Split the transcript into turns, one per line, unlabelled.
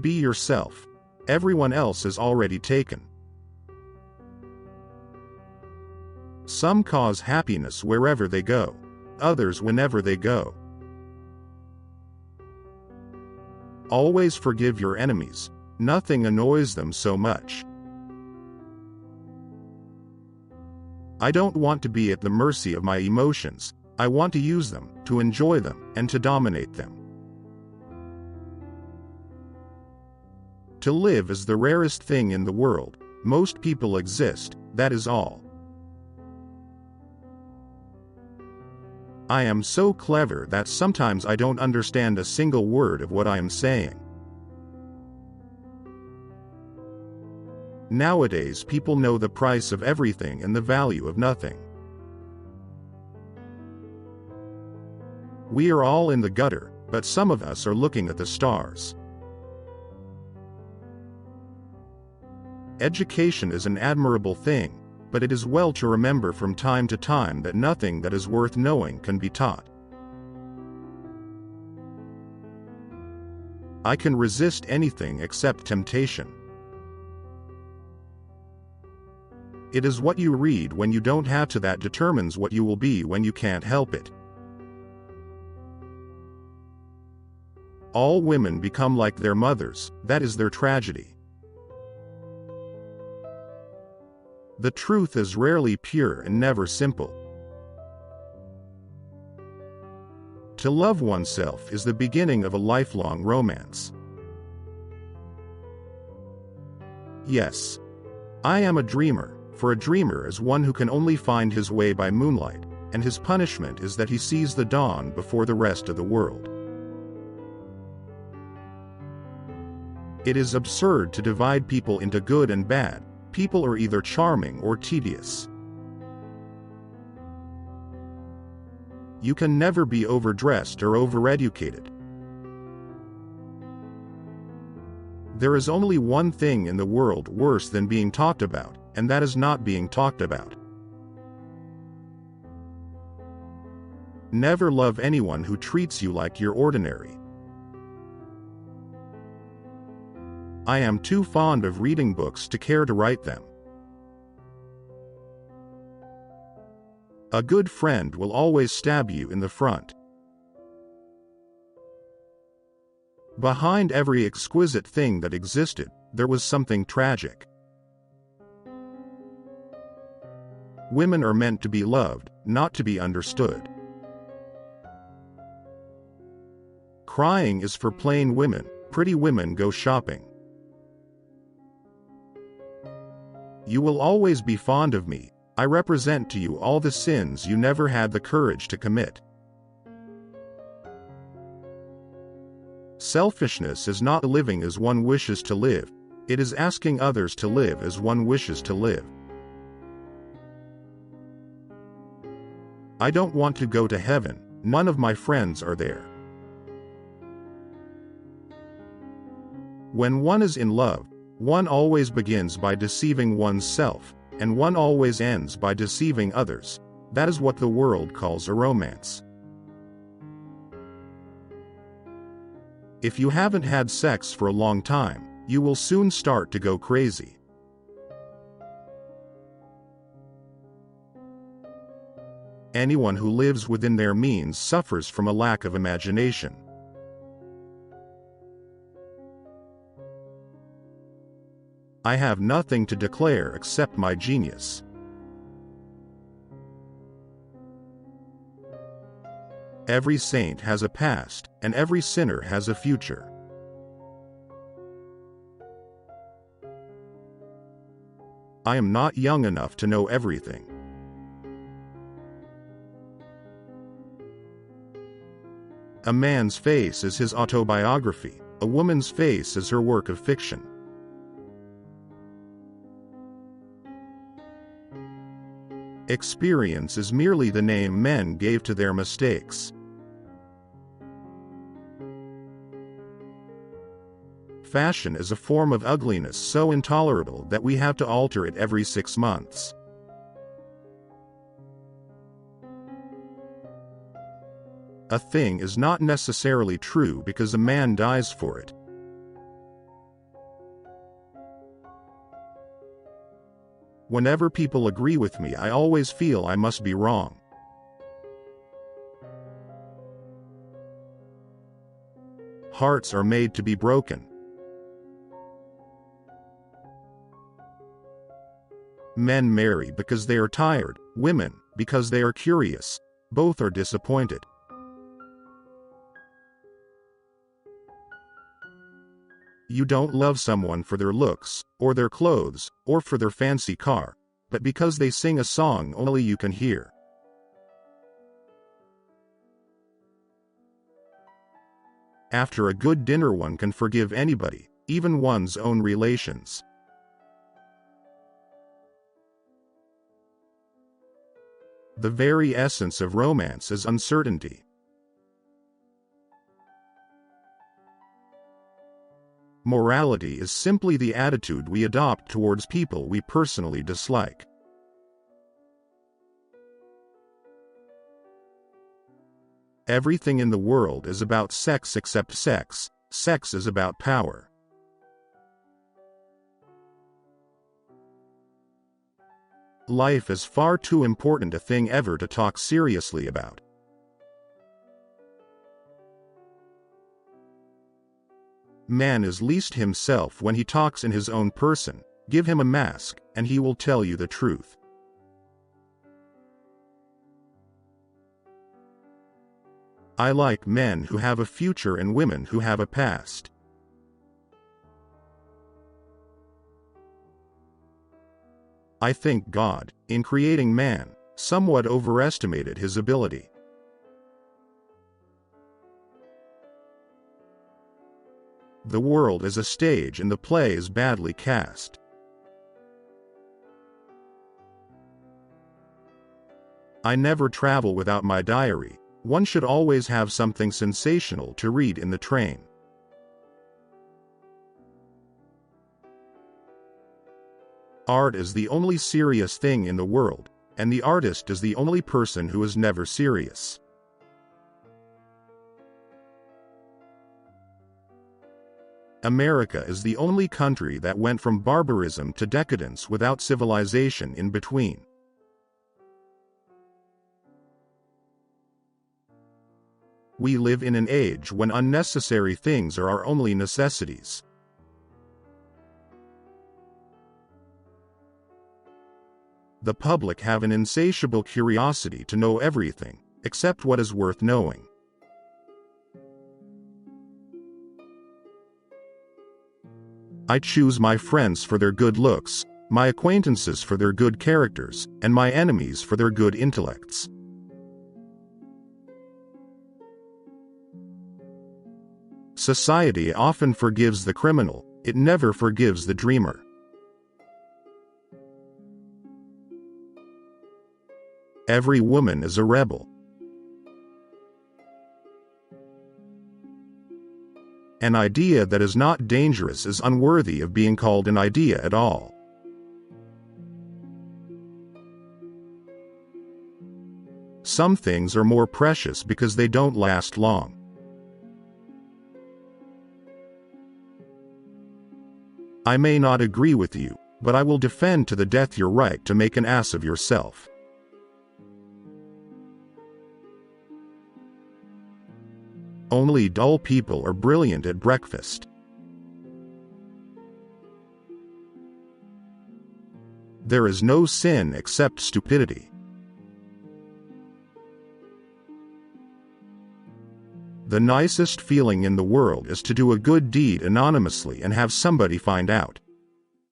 Be yourself. Everyone else is already taken. Some cause happiness wherever they go, others whenever they go. Always forgive your enemies. Nothing annoys them so much. I don't want to be at the mercy of my emotions. I want to use them, to enjoy them, and to dominate them. To live is the rarest thing in the world. Most people exist, that is all. I am so clever that sometimes I don't understand a single word of what I am saying. Nowadays people know the price of everything and the value of nothing. We are all in the gutter, but some of us are looking at the stars. Education is an admirable thing, but it is well to remember from time to time that nothing that is worth knowing can be taught. I can resist anything except temptation. It is what you read when you don't have to that determines what you will be when you can't help it. All women become like their mothers, that is their tragedy. The truth is rarely pure and never simple. To love oneself is the beginning of a lifelong romance. Yes, I am a dreamer, for a dreamer is one who can only find his way by moonlight, and his punishment is that he sees the dawn before the rest of the world. It is absurd to divide people into good and bad. People are either charming or tedious. You can never be overdressed or overeducated. There is only one thing in the world worse than being talked about, and that is not being talked about. Never love anyone who treats you like you're ordinary. I am too fond of reading books to care to write them. A good friend will always stab you in the front. Behind every exquisite thing that existed, there was something tragic. Women are meant to be loved, not to be understood. Crying is for plain women. Pretty women go shopping. You will always be fond of me. I represent to you all the sins you never had the courage to commit. Selfishness is not living as one wishes to live. It is asking others to live as one wishes to live. I don't want to go to heaven. None of my friends are there. When one is in love, one always begins by deceiving oneself, and one always ends by deceiving others. That is what the world calls a romance. If you haven't had sex for a long time, you will soon start to go crazy. Anyone who lives within their means suffers from a lack of imagination. I have nothing to declare except my genius. Every saint has a past, and every sinner has a future. I am not young enough to know everything. A man's face is his autobiography, a woman's face is her work of fiction. Experience is merely the name men gave to their mistakes. Fashion is a form of ugliness so intolerable that we have to alter it every 6 months. A thing is not necessarily true because a man dies for it. Whenever people agree with me, I always feel I must be wrong. Hearts are made to be broken. Men marry because they are tired, women because they are curious. Both are disappointed. You don't love someone for their looks, or their clothes, or for their fancy car, but because they sing a song only you can hear. After a good dinner, one can forgive anybody, even one's own relations. The very essence of romance is uncertainty. Morality is simply the attitude we adopt towards people we personally dislike. Everything in the world is about sex except sex. Sex is about power. Life is far too important a thing ever to talk seriously about. Man is least himself when he talks in his own person. Give him a mask, and he will tell you the truth. I like men who have a future and women who have a past. I think God, in creating man, somewhat overestimated his ability. The world is a stage and the play is badly cast. I never travel without my diary. One should always have something sensational to read in the train. Art is the only serious thing in the world, and the artist is the only person who is never serious. America is the only country that went from barbarism to decadence without civilization in between. We live in an age when unnecessary things are our only necessities. The public have an insatiable curiosity to know everything, except what is worth knowing. I choose my friends for their good looks, my acquaintances for their good characters, and my enemies for their good intellects. Society often forgives the criminal, it never forgives the dreamer. Every woman is a rebel. An idea that is not dangerous is unworthy of being called an idea at all. Some things are more precious because they don't last long. I may not agree with you, but I will defend to the death your right to make an ass of yourself. Only dull people are brilliant at breakfast. There is no sin except stupidity. The nicest feeling in the world is to do a good deed anonymously and have somebody find out.